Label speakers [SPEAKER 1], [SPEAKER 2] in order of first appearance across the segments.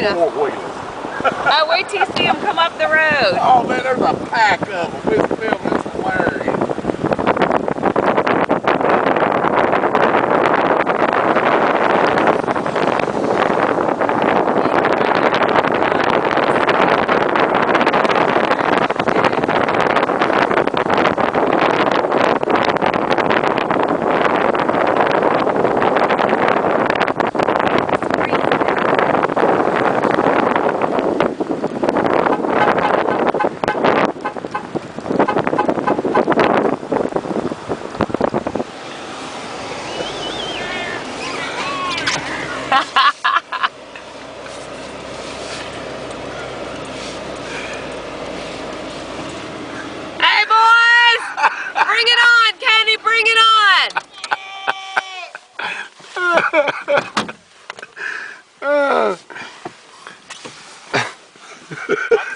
[SPEAKER 1] Marina.
[SPEAKER 2] Four-wheelers.
[SPEAKER 1] Oh, wait till you see them come up the road.
[SPEAKER 2] Oh man, there's a pack of them. This film is hilarious.
[SPEAKER 1] Hey boys! Bring it on, Kenny, bring it on!
[SPEAKER 3] I'm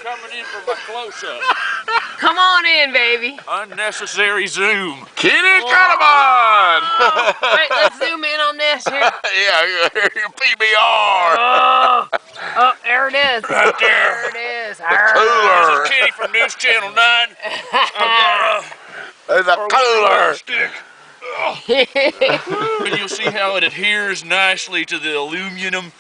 [SPEAKER 3] coming in for my close-up.
[SPEAKER 1] Come on in, baby.
[SPEAKER 3] Unnecessary zoom.
[SPEAKER 2] Kenny, cut him on!
[SPEAKER 1] Wait, let's zoom in on this here.
[SPEAKER 2] Yeah, your PBR.
[SPEAKER 1] Oh, there it is.
[SPEAKER 3] Right there.
[SPEAKER 1] There it is.
[SPEAKER 2] Cooler.
[SPEAKER 3] This is Kenny from News Channel 9.
[SPEAKER 2] There's a cooler.
[SPEAKER 3] Stick. And you'll see how it adheres nicely to the aluminum.